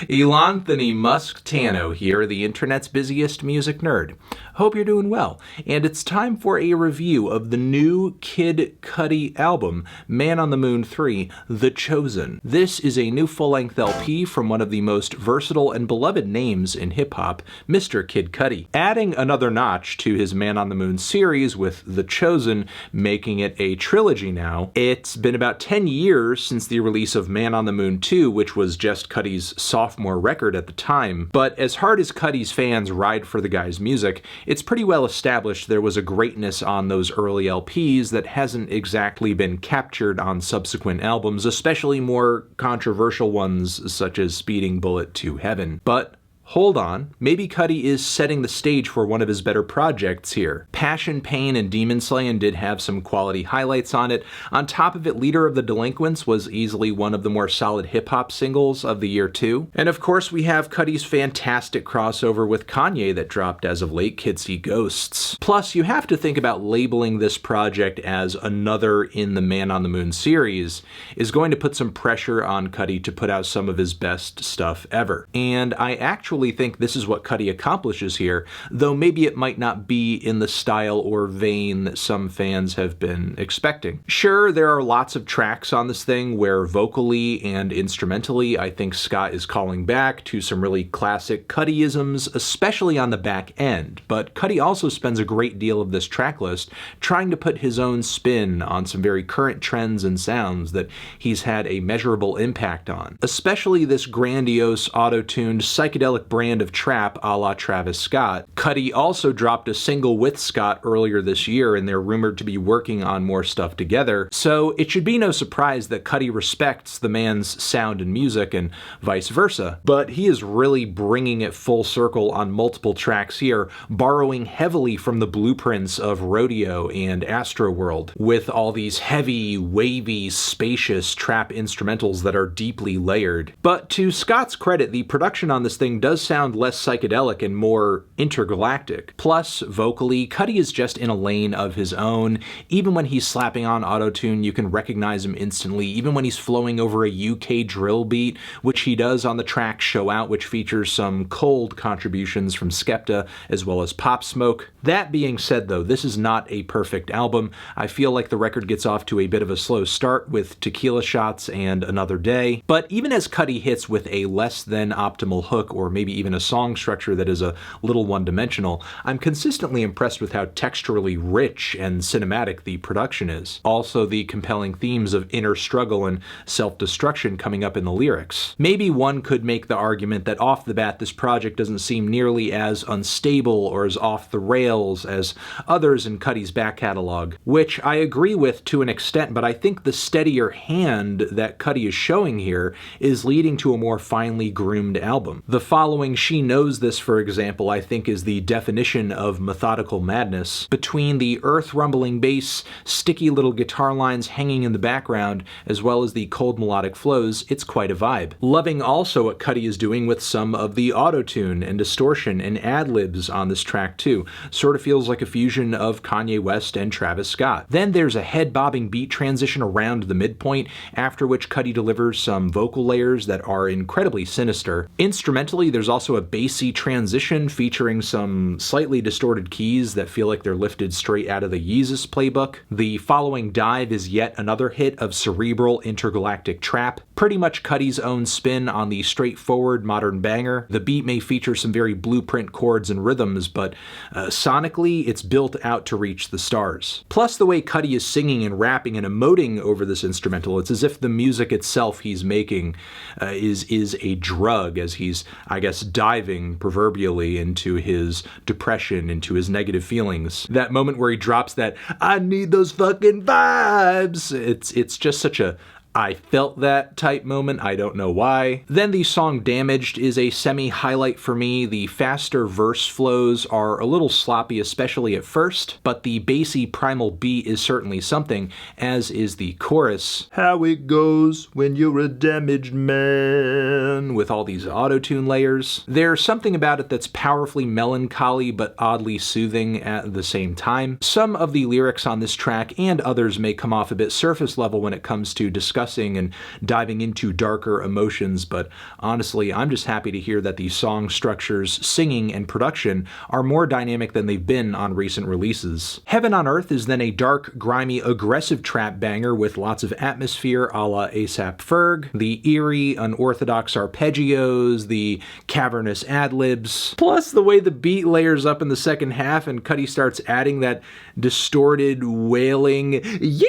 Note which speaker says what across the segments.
Speaker 1: Elonthony Musk Tano here, the internet's busiest music nerd. Hope you're doing well, and it's time for a review of the new Kid Cudi album, Man on the Moon 3, The Chosen. This is a new full-length LP from one of the most versatile and beloved names in hip-hop, Mr. Kid Cudi. Adding another notch to his Man on the Moon series with The Chosen, making it a trilogy now. It's been about 10 years since the release of Man on the Moon 2, which was just Cudi's sophomore record at the time, but as hard as Cudi's fans ride for the guy's music, it's pretty well established there was a greatness on those early LPs that hasn't exactly been captured on subsequent albums, especially more controversial ones such as Speeding Bullet to Heaven. But hold on, maybe Cudi is setting the stage for one of his better projects here. Passion, Pain, and Demon Slayin' did have some quality highlights on it. On top of it, Leader of the Delinquents was easily one of the more solid hip-hop singles of the year too. And of course we have Cudi's fantastic crossover with Kanye that dropped as of late, Kids See Ghosts. Plus, you have to think about labeling this project as another in the Man on the Moon series is going to put some pressure on Cudi to put out some of his best stuff ever. And I actually think this is what Cudi accomplishes here, though maybe it might not be in the style or vein that some fans have been expecting. Sure, there are lots of tracks on this thing where vocally and instrumentally I think Scott is calling back to some really classic Cudi-isms, especially on the back end, but Cudi also spends a great deal of this track list trying to put his own spin on some very current trends and sounds that he's had a measurable impact on, especially this grandiose, auto-tuned, psychedelic brand of trap a la Travis Scott. Cudi also dropped a single with Scott earlier this year, and they're rumored to be working on more stuff together, so it should be no surprise that Cudi respects the man's sound and music and vice versa. But he is really bringing it full circle on multiple tracks here, borrowing heavily from the blueprints of Rodeo and Astroworld, with all these heavy, wavy, spacious trap instrumentals that are deeply layered. But to Scott's credit, the production on this thing does sound less psychedelic and more intergalactic. Plus, vocally, Cudi is just in a lane of his own. Even when he's slapping on autotune, you can recognize him instantly. Even when he's flowing over a UK drill beat, which he does on the track Show Out, which features some cold contributions from Skepta as well as Pop Smoke. That being said though, this is not a perfect album. I feel like the record gets off to a bit of a slow start with Tequila Shots and Another Day, but even as Cudi hits with a less than optimal hook or maybe even a song structure that is a little one-dimensional, I'm consistently impressed with how texturally rich and cinematic the production is. Also, the compelling themes of inner struggle and self-destruction coming up in the lyrics. Maybe one could make the argument that off the bat this project doesn't seem nearly as unstable or as off the rails as others in Cudi's back catalog, which I agree with to an extent, but I think the steadier hand that Cudi is showing here is leading to a more finely groomed album. The following She Knows This, for example, I think is the definition of methodical madness. Between the earth-rumbling bass, sticky little guitar lines hanging in the background, as well as the cold melodic flows, it's quite a vibe. Loving also what Cudi is doing with some of the autotune and distortion and ad-libs on this track too. Sort of feels like a fusion of Kanye West and Travis Scott. Then there's a head-bobbing beat transition around the midpoint, after which Cudi delivers some vocal layers that are incredibly sinister. Instrumentally, there's also a bassy transition featuring some slightly distorted keys that feel like they're lifted straight out of the Yeezus playbook. The following dive is yet another hit of cerebral intergalactic trap, pretty much Cudi's own spin on the straightforward modern banger. The beat may feature some very blueprint chords and rhythms, but sonically it's built out to reach the stars. Plus the way Cudi is singing and rapping and emoting over this instrumental, it's as if the music itself he's making is a drug as he's, I guess, diving proverbially into his depression, into his negative feelings. That moment where he drops that, "I need those fucking vibes," it's just such a I felt that type moment, I don't know why. Then the song Damaged is a semi-highlight for me. The faster verse flows are a little sloppy, especially at first, but the bassy primal beat is certainly something, as is the chorus. How it goes when you're a damaged man, with all these auto-tune layers. There's something about it that's powerfully melancholy but oddly soothing at the same time. Some of the lyrics on this track and others may come off a bit surface level when it comes to discussing and diving into darker emotions, but honestly, I'm just happy to hear that the song structures, singing, and production are more dynamic than they've been on recent releases. Heaven on Earth is then a dark, grimy, aggressive trap banger with lots of atmosphere a la A$AP Ferg, the eerie, unorthodox arpeggios, the cavernous ad-libs, plus the way the beat layers up in the second half and Cudi starts adding that distorted wailing yeah!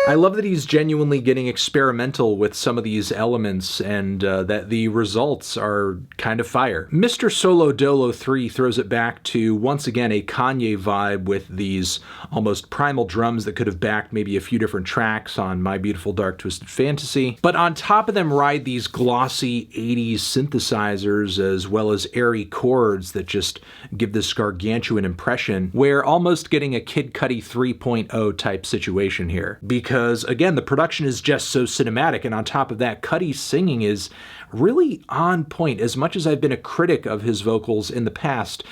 Speaker 1: I love that he's genuinely getting experimental with some of these elements and that the results are kind of fire. Mr. Solo Dolo 3 throws it back to, once again, a Kanye vibe with these almost primal drums that could have backed maybe a few different tracks on My Beautiful Dark Twisted Fantasy. But on top of them ride these glossy 80s synthesizers as well as airy chords that just give this gargantuan impression. We're almost getting a Kid Cudi 3.0 type situation here. Because, again, the production is just so cinematic, and on top of that, Cudi's singing is really on point. As much as I've been a critic of his vocals in the past,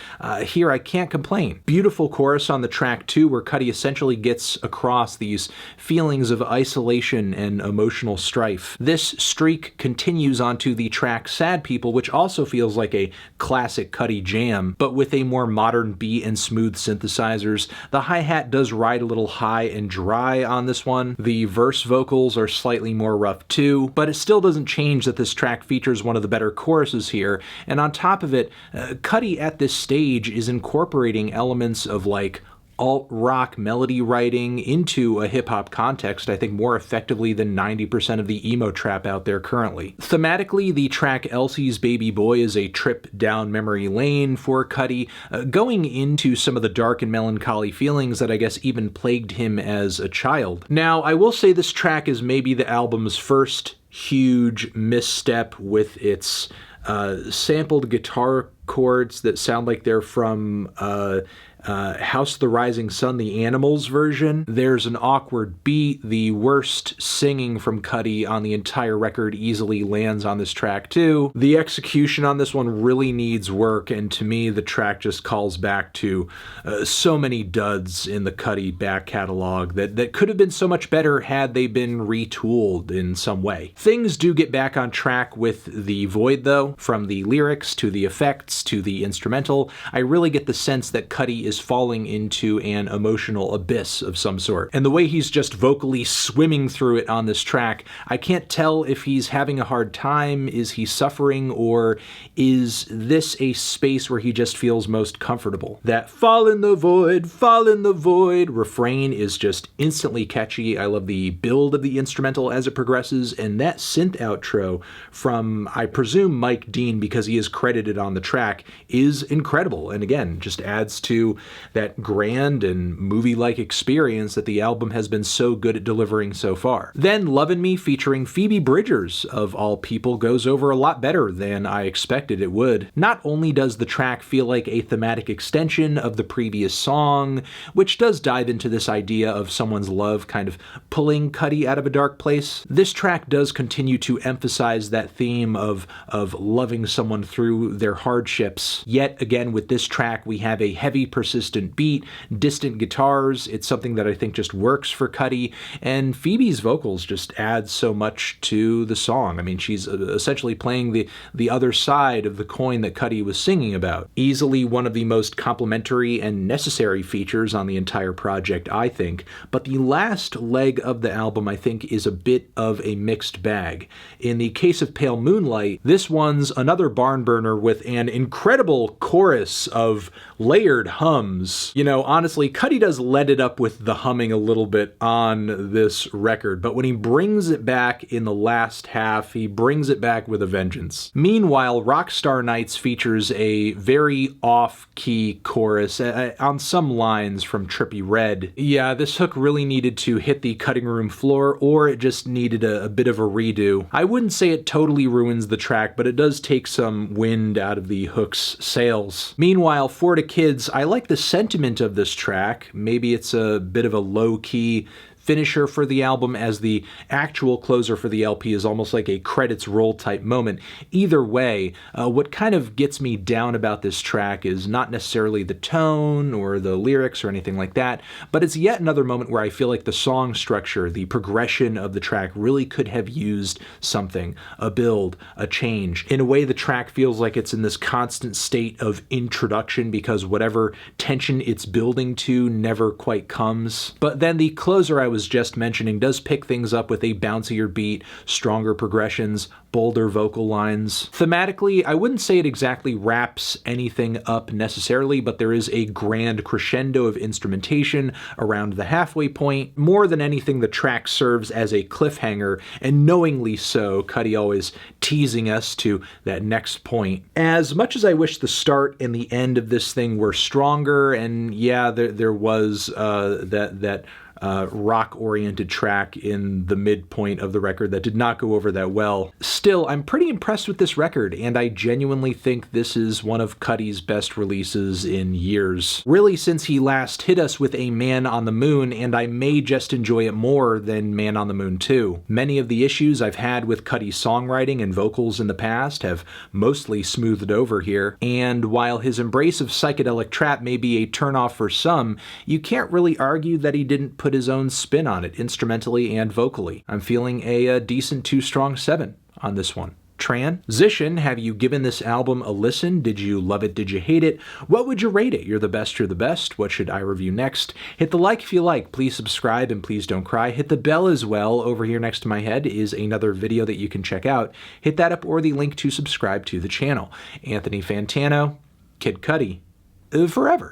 Speaker 1: here I can't complain. Beautiful chorus on the track too, where Cudi essentially gets across these feelings of isolation and emotional strife. This streak continues onto the track Sad People, which also feels like a classic Cudi jam, but with a more modern beat and smooth synthesizers. The hi-hat does ride a little high and dry on this one. The verse vocals are slightly more rough too, but it still doesn't change that this track features one of the better choruses here, and on top of it, Cudi at this stage is incorporating elements of like alt-rock melody writing into a hip-hop context, I think, more effectively than 90% of the emo trap out there currently. Thematically, the track Elsie's Baby Boy is a trip down memory lane for Cudi, going into some of the dark and melancholy feelings that I guess even plagued him as a child. Now, I will say this track is maybe the album's first huge misstep with its sampled guitar chords that sound like they're from House of the Rising Sun, the Animals version. There's an awkward beat. The worst singing from Cudi on the entire record easily lands on this track too. The execution on this one really needs work, and to me the track just calls back to so many duds in the Cudi back catalog that could have been so much better had they been retooled in some way. Things do get back on track with The Void though. From the lyrics to the effects to the instrumental, I really get the sense that Cudi is falling into an emotional abyss of some sort. And the way he's just vocally swimming through it on this track, I can't tell if he's having a hard time, is he suffering, or is this a space where he just feels most comfortable? That fall in the void refrain is just instantly catchy. I love the build of the instrumental as it progresses, and that synth outro from, I presume, Mike Dean, because he is credited on the track, is incredible, and again, just adds to that grand and movie-like experience that the album has been so good at delivering so far. Then Lovin' Me featuring Phoebe Bridgers, of all people, goes over a lot better than I expected it would. Not only does the track feel like a thematic extension of the previous song, which does dive into this idea of someone's love kind of pulling Cudi out of a dark place, this track does continue to emphasize that theme of loving someone through their hardships. Yet again, with this track, we have a heavy, persistent beat, distant guitars. It's something that I think just works for Cudi, and Phoebe's vocals just add so much to the song. I mean, she's essentially playing the other side of the coin that Cudi was singing about. Easily one of the most complimentary and necessary features on the entire project, I think, but the last leg of the album, I think, is a bit of a mixed bag. In the case of Pale Moonlight, this one's another barn burner with an incredible chorus of layered hums. You know, honestly, Cudi does let it up with the humming a little bit on this record, but when he brings it back in the last half, he brings it back with a vengeance. Meanwhile, Rockstar Nights features a very off-key chorus on some lines from Trippie Redd. Yeah, this hook really needed to hit the cutting room floor, or it just needed a bit of a redo. I wouldn't say it totally ruins the track, but it does take some wind out of the hook's sails. Meanwhile, For the Kids, I like the sentiment of this track. Maybe it's a bit of a low-key finisher for the album as the actual closer for the LP is almost like a credits roll type moment. Either way, what kind of gets me down about this track is not necessarily the tone or the lyrics or anything like that, but it's yet another moment where I feel like the song structure, the progression of the track really could have used something, a build, a change. In a way, the track feels like it's in this constant state of introduction because whatever tension it's building to never quite comes. But then the closer I was just mentioning does pick things up with a bouncier beat, stronger progressions, bolder vocal lines. Thematically, I wouldn't say it exactly wraps anything up necessarily, but there is a grand crescendo of instrumentation around the halfway point. More than anything, the track serves as a cliffhanger, and knowingly so, Cudi always teasing us to that next point. As much as I wish the start and the end of this thing were stronger, and yeah, there was that rock-oriented track in the midpoint of the record that did not go over that well. Still, I'm pretty impressed with this record, and I genuinely think this is one of Cudi's best releases in years. Really, since he last hit us with a Man on the Moon, and I may just enjoy it more than Man on the Moon 2. Many of the issues I've had with Cudi's songwriting and vocals in the past have mostly smoothed over here, and while his embrace of psychedelic trap may be a turnoff for some, you can't really argue that he didn't put his own spin on it, instrumentally and vocally. I'm feeling a decent 2-strong-7 on this one. Transition, have you given this album a listen? Did you love it? Did you hate it? What would you rate it? You're the best, you're the best. What should I review next? Hit the like if you like. Please subscribe and please don't cry. Hit the bell as well. Over here next to my head is another video that you can check out. Hit that up or the link to subscribe to the channel. Anthony Fantano, Kid Cudi, forever.